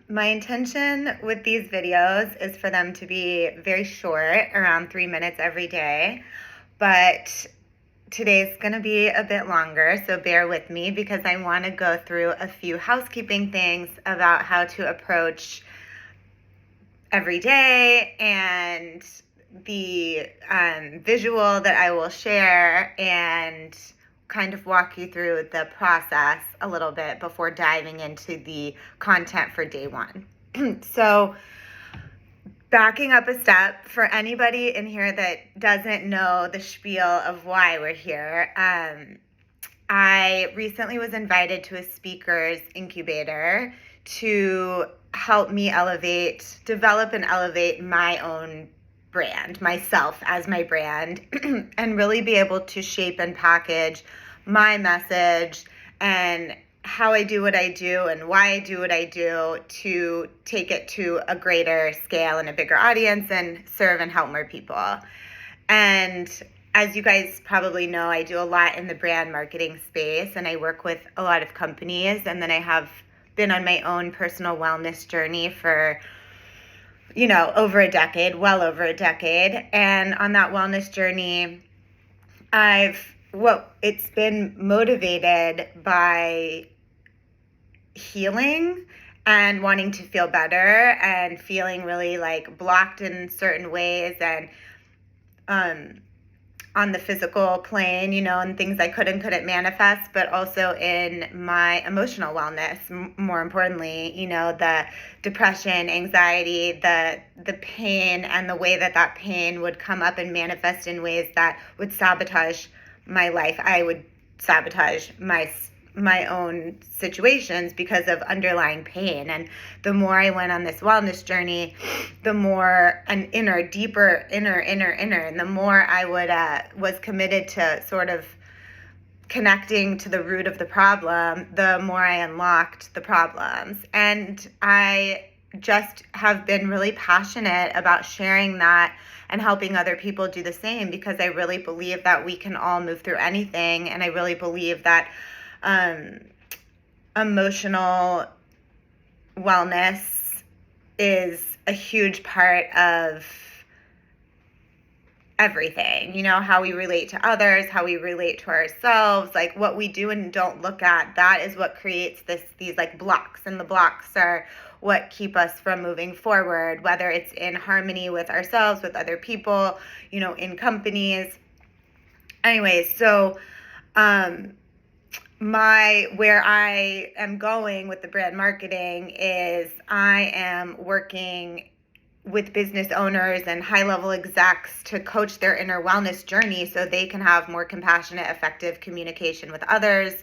My intention with these videos is for them to be very short, around 3 minutes every day, but today's going to be a bit longer, so bear with me because I want to go through a few housekeeping things about how to approach every day and the visual that I will share and kind of walk you through the process a little bit before diving into the content for day one. So backing up a step, for anybody in here that doesn't know the spiel of why we're here, I recently was invited to a speaker's incubator to help me develop and elevate my own brand, myself as my brand, and really be able to shape and package my message and how I do what I do and why I do what I do to take it to a greater scale and a bigger audience and serve and help more people. And as you guys probably know, I do a lot in the brand marketing space and I work with a lot of companies, and then I have been on my own personal wellness journey for well over a decade. And on that wellness journey, it's been motivated by healing and wanting to feel better and feeling really like blocked in certain ways and on the physical plane, and things I couldn't manifest, but also in my emotional wellness, more importantly, the depression, anxiety, the pain, and the way that pain would come up and manifest in ways that would sabotage my life. I would sabotage my own situations because of underlying pain. And the more I went on this wellness journey, the more an deeper inner, and the more I was committed to sort of connecting to the root of the problem, the more I unlocked the problems. And I just have been really passionate about sharing that and helping other people do the same, because I really believe that we can all move through anything. And I really believe that emotional wellness is a huge part of everything, how we relate to others, how we relate to ourselves, like what we do and don't look at. That is what creates these like blocks, and the blocks are what keep us from moving forward, whether it's in harmony with ourselves, with other people, in companies. Anyways, so where I am going with the brand marketing is I am working with business owners and high-level execs to coach their inner wellness journey so they can have more compassionate, effective communication with others.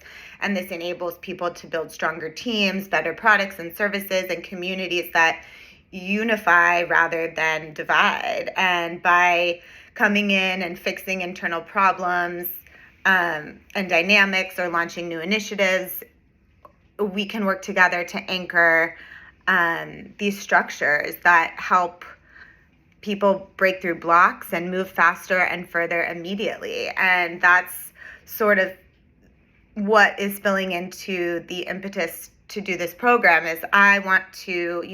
And this enables people to build stronger teams, better products and services, and communities that unify rather than divide. And by coming in and fixing internal problems and dynamics or launching new initiatives, we can work together to anchor these structures that help people break through blocks and move faster and further immediately. And that's sort of what is spilling into the impetus to do this program. Is I want to,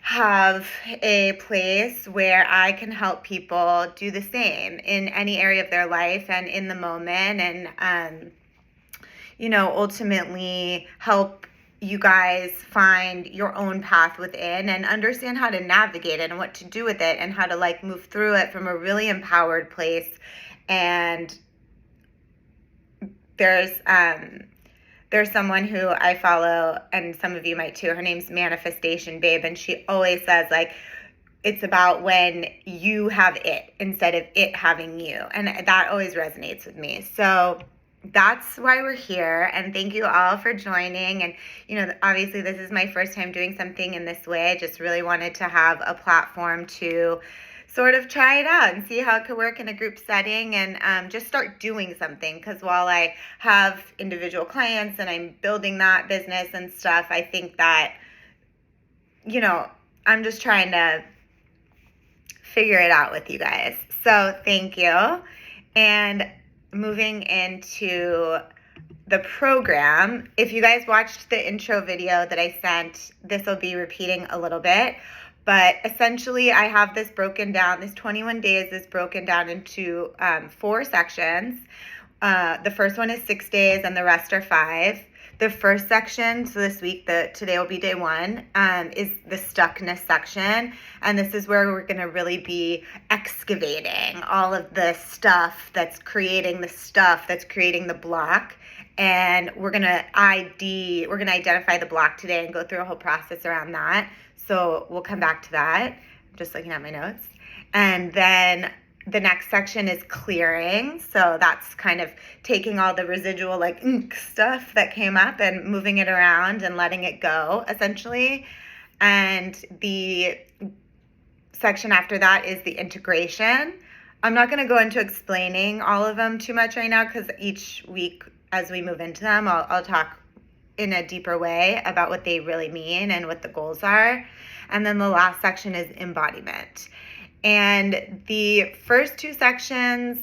have a place where I can help people do the same in any area of their life and in the moment, and ultimately help you guys find your own path within and understand how to navigate it and what to do with it and how to move through it from a really empowered place. And there's someone who I follow, and some of you might too. Her name's Manifestation Babe, and she always says it's about when you have it instead of it having you, and that always resonates with me. So that's why we're here, and thank you all for joining. And obviously this is my first time doing something in this way. I just really wanted to have a platform to sort of try it out and see how it could work in a group setting, and just start doing something. Because while I have individual clients and I'm building that business and stuff, I think that I'm just trying to figure it out with you guys. So thank you. And moving into the program, if you guys watched the intro video that I sent, this will be repeating a little bit. But essentially, I have this broken down, this 21 days is broken down into 4 sections. The first one is 6 days and the rest are 5. The first section, so this week, today will be day 1, is the stuckness section. And this is where we're going to really be excavating all of the stuff that's creating the block. And we're going to identify the block today and go through a whole process around that. So we'll come back to that. I'm just looking at my notes. And then the next section is clearing. So that's kind of taking all the residual like stuff that came up and moving it around and letting it go, essentially. And the section after that is the integration. I'm not going to go into explaining all of them too much right now because each week as we move into them, I'll talk in a deeper way about what they really mean and what the goals are. And then the last section is embodiment. And the first 2 sections,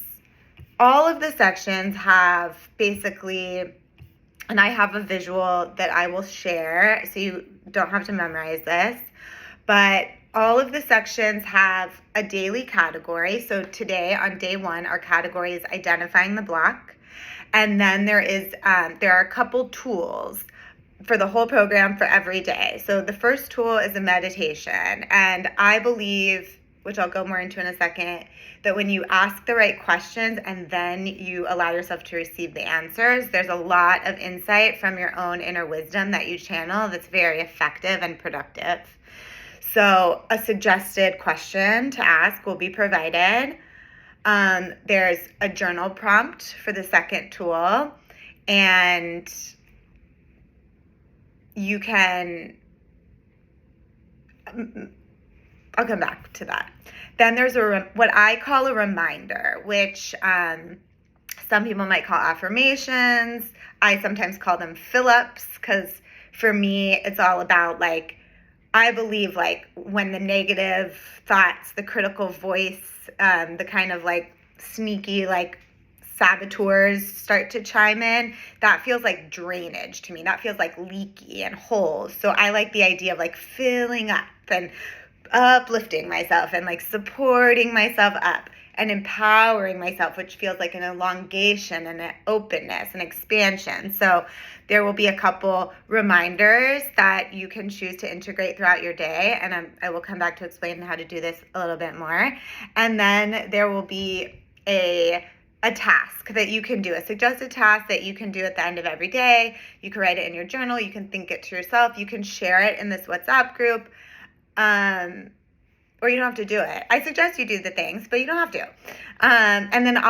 all of the sections have basically, and I have a visual that I will share so you don't have to memorize this, but all of the sections have a daily category. So today on day 1, our category is identifying the block. And then there are a couple tools for the whole program for every day. So the first tool is a meditation. And I believe, which I'll go more into in a second, that when you ask the right questions and then you allow yourself to receive the answers, there's a lot of insight from your own inner wisdom that you channel that's very effective and productive. So a suggested question to ask will be provided. There's a journal prompt for the second tool, and you can, I'll come back to that. Then there's what I call a reminder, which some people might call affirmations. I sometimes call them fill-ups because for me, it's all about like, I believe like when the negative thoughts, the critical voice, the kind of like sneaky like saboteurs start to chime in, that feels like drainage to me. That feels like leaky and holes. So I like the idea of like filling up and uplifting myself and like supporting myself up and empowering myself, which feels like an elongation and an openness and expansion. So there will be a couple reminders that you can choose to integrate throughout your day. And I will come back to explain how to do this a little bit more. And then there will be a task that you can do, a suggested task that you can do at the end of every day. You can write it in your journal. You can think it to yourself. You can share it in this WhatsApp group. Or you don't have to do it. I suggest you do the things, but you don't have to. And then I'll